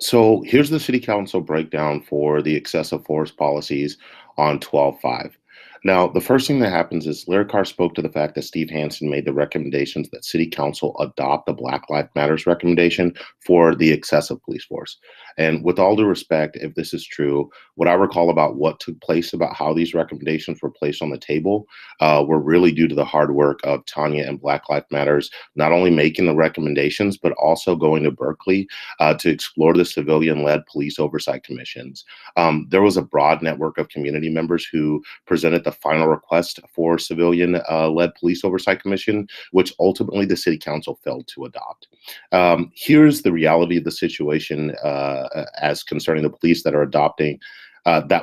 So here's the city council breakdown for the excessive force policies on 12/5. Now, the first thing that happens is Larry Carr spoke to the fact that Steve Hansen made the recommendations that city council adopt the Black Lives Matters recommendation for the excessive police force. And with all due respect, if this is true, what I recall about what took place, about how these recommendations were placed on the table, were really due to the hard work of Tanya and Black Lives Matters, not only making the recommendations, but also going to Berkeley to explore the civilian-led police oversight commissions. There was a broad network of community members who presented the final request for civilian-led police oversight commission, which ultimately the city council failed to adopt. Here's the reality of the situation as concerning the police that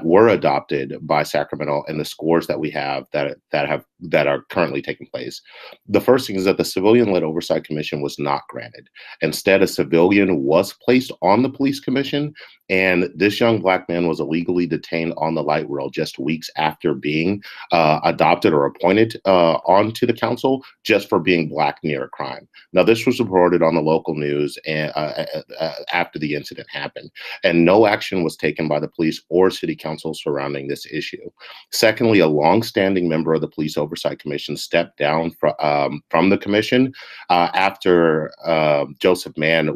were adopted by Sacramento and the scores that we have that are currently taking place. The first thing is that the civilian-led oversight commission was not granted. Instead, a civilian was placed on the police commission, and this young black man was illegally detained on the light rail just weeks after being adopted or appointed onto the council just for being black near a crime. Now, this was reported on the local news after the incident happened, and no action was taken by the police or city council surrounding this issue. Secondly, a longstanding member of the Police Oversight Commission stepped down from the commission after the Joseph Mann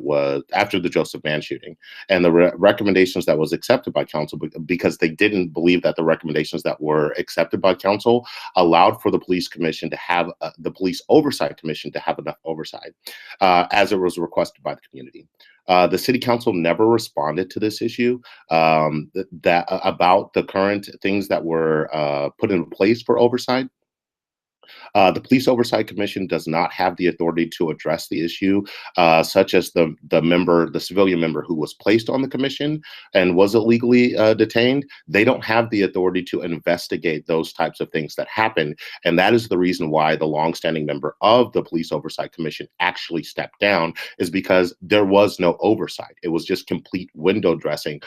shooting, and the recommendations that was accepted by council, because they didn't believe that the recommendations that were accepted by council allowed for the police commission to have the Police Oversight Commission to have enough oversight, as it was requested by the community. The city council never responded to this issue about the current things that were put in place for oversight. The Police Oversight Commission does not have the authority to address the issue, such as the civilian member who was placed on the commission and was illegally detained. They don't have the authority to investigate those types of things that happen, and that is the reason why the longstanding member of the Police Oversight Commission actually stepped down, is because there was no oversight. It was just complete window dressing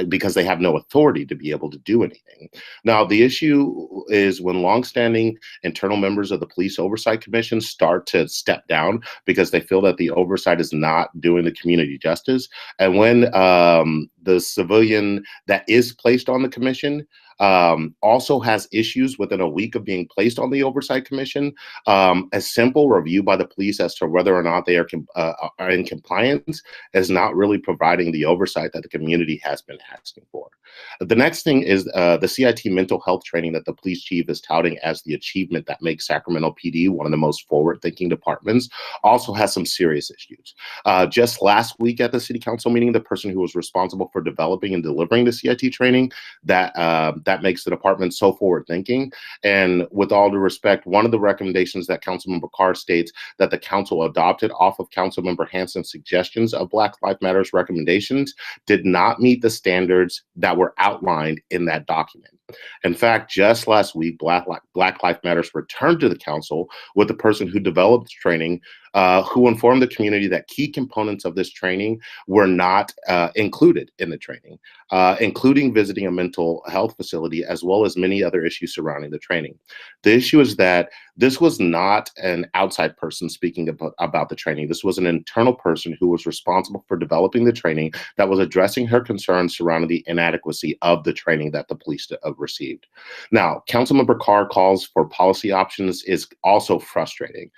because they have no authority to be able to do anything. Now, the issue is when longstanding internal members of the Police Oversight Commission start to step down because they feel that the oversight is not doing the community justice. And when the civilian that is placed on the commission also has issues within a week of being placed on the Oversight Commission, a simple review by the police as to whether or not they are in compliance is not really providing the oversight that the community has been asking for. The next thing is the CIT mental health training that the police chief is touting as the achievement that makes Sacramento PD one of the most forward-thinking departments, also has some serious issues. Just last week at the city council meeting, the person who was responsible for developing and delivering the CIT training that makes the department so forward-thinking. And with all due respect, one of the recommendations that Councilmember Carr states that the council adopted off of Councilmember Hansen's suggestions of Black Lives Matters recommendations did not meet the standards that were outlined in that document. In fact, just last week, Black Lives Matters returned to the council with the person who developed training, who informed the community that key components of this training were not included in the training, including visiting a mental health facility, as well as many other issues surrounding the training. The issue is that this was not an outside person speaking about the training. This was an internal person who was responsible for developing the training that was addressing her concerns surrounding the inadequacy of the training that the police received. Now, Councilmember Carr calls for policy options is also frustrating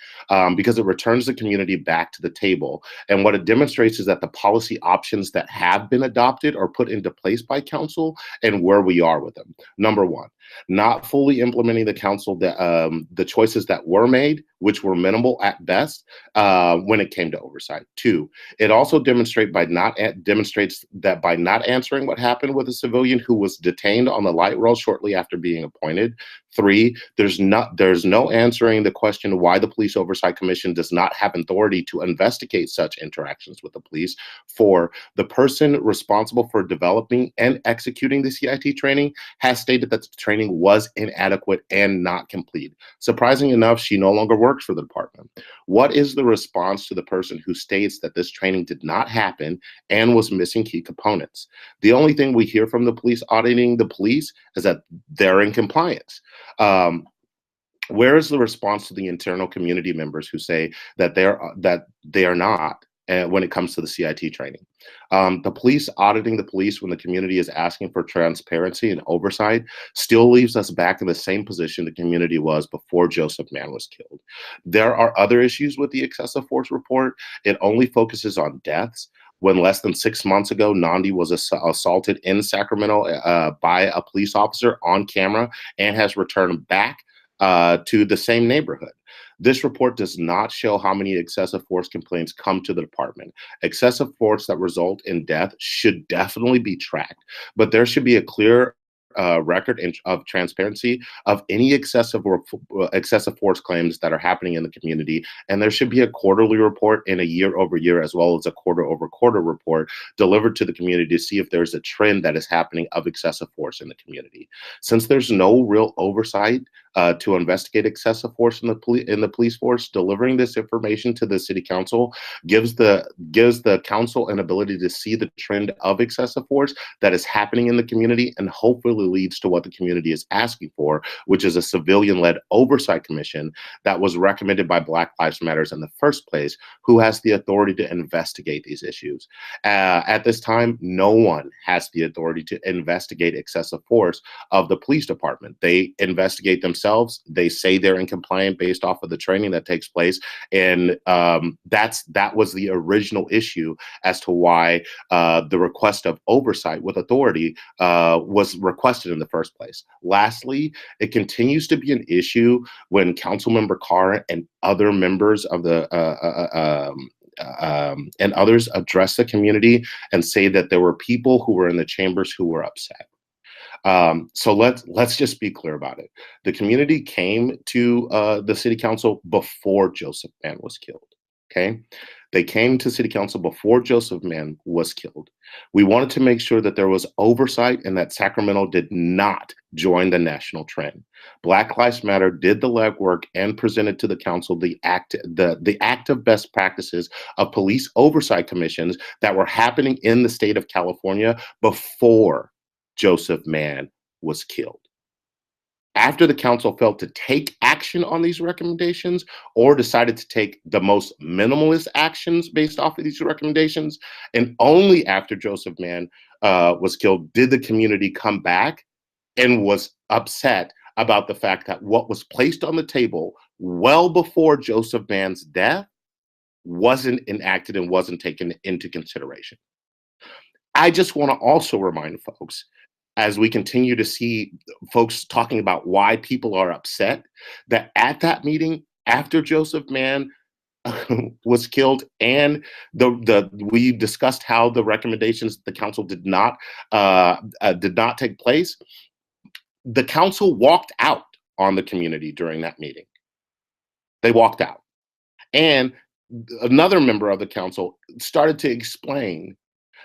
because it returns the community back to the table. And what it demonstrates is that the policy options that have been adopted are put into place by council and where we are with them. Number one, not fully implementing the choices that were made, which were minimal at best when it came to oversight. Two, it also demonstrates that by not answering what happened with a civilian who was detained on the light rail shortly after being appointed. Three, there's no answering the question why the Police Oversight Commission does not have authority to investigate such interactions with the police. Four, the person responsible for developing and executing the CIT training has stated that the training was inadequate and not complete. Surprising enough, she no longer works for the department. What is the response to the person who states that this training did not happen and was missing key components? The only thing we hear from the police auditing the police is that they're in compliance. Where is the response to the internal community members who say that they are not when it comes to the CIT training? The police auditing the police when the community is asking for transparency and oversight still leaves us back in the same position the community was before Joseph Mann was killed. There are other issues with the excessive force report. It only focuses on deaths. When less than 6 months ago, Nandi was assaulted in Sacramento by a police officer on camera and has returned back to the same neighborhood. This report does not show how many excessive force complaints come to the department. Excessive force that result in death should definitely be tracked, but there should be a clear record of transparency of any excessive force claims that are happening in the community, and there should be a quarterly report and a year over year, as well as a quarter over quarter report delivered to the community to see if there's a trend that is happening of excessive force in the community. Since there's no real oversight to investigate excessive force in the police force, delivering this information to the city council gives the council an ability to see the trend of excessive force that is happening in the community, and hopefully leads to what the community is asking for, which is a civilian-led oversight commission that was recommended by Black Lives Matter in the first place, who has the authority to investigate these issues. At this time, no one has the authority to investigate excessive force of the police department. They investigate themselves. They say they're in compliance based off of the training that takes place, and that was the original issue as to why the request of oversight with authority was requested in the first place. Lastly, it continues to be an issue when Councilmember Carr and other members of the and others address the community and say that there were people who were in the chambers who were upset. So let's just be clear about it. The community came to the city council before Joseph Mann was killed. Okay, they came to city council before Joseph Mann was killed. We wanted to make sure that there was oversight and that Sacramento did not join the national trend. Black Lives Matter did the legwork and presented to the council the active best practices of police oversight commissions that were happening in the state of California before Joseph Mann was killed. After the council failed to take action on these recommendations or decided to take the most minimalist actions based off of these recommendations, and only after Joseph Mann was killed did the community come back and was upset about the fact that what was placed on the table well before Joseph Mann's death wasn't enacted and wasn't taken into consideration. I just want to also remind folks, as we continue to see folks talking about why people are upset, that at that meeting after Joseph Mann was killed, and we discussed how the recommendations of the council did not take place. The council walked out on the community during that meeting. They walked out, and another member of the council started to explain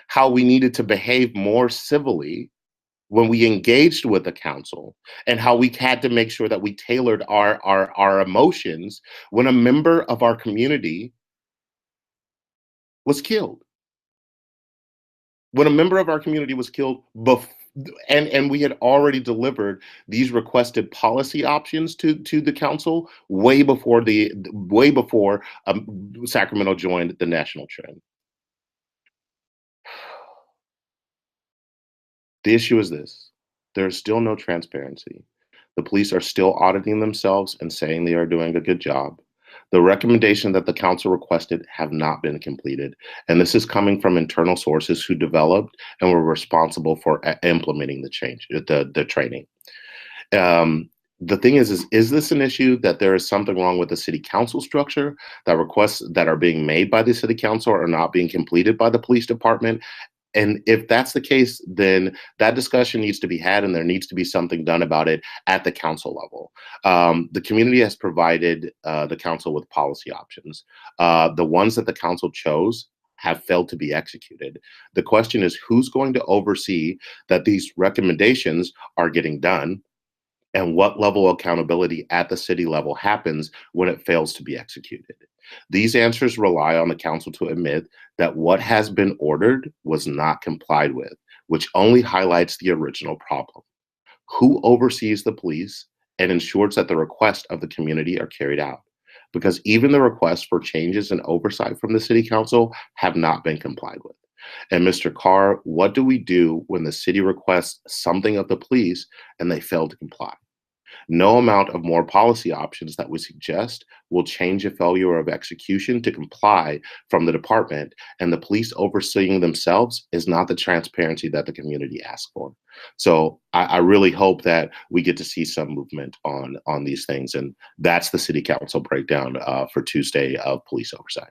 how we needed to behave more civilly when we engaged with the council, and how we had to make sure that we tailored our emotions when a member of our community was killed. When a member of our community was killed, and we had already delivered these requested policy options to the council way before Sacramento joined the national trend. The issue is this: there is still no transparency. The police are still auditing themselves and saying they are doing a good job. The recommendation that the council requested have not been completed, and this is coming from internal sources who developed and were responsible for implementing the change, the training. The thing is this an issue that there is something wrong with the city council structure, that requests that are being made by the city council are not being completed by the police department? And if that's the case, then that discussion needs to be had, and there needs to be something done about it at the council level. The community has provided the council with policy options. The ones that the council chose have failed to be executed. The question is, who's going to oversee that these recommendations are getting done, and what level of accountability at the city level happens when it fails to be executed? These answers rely on the council to admit that what has been ordered was not complied with, which only highlights the original problem. Who oversees the police and ensures that the requests of the community are carried out? Because even the requests for changes and oversight from the city council have not been complied with. And Mr. Carr, what do we do when the city requests something of the police and they fail to comply? No amount of more policy options that we suggest will change a failure of execution to comply from the department, and the police overseeing themselves is not the transparency that the community asks for. So I really hope that we get to see some movement on these things, and that's the city council breakdown for Tuesday of police oversight.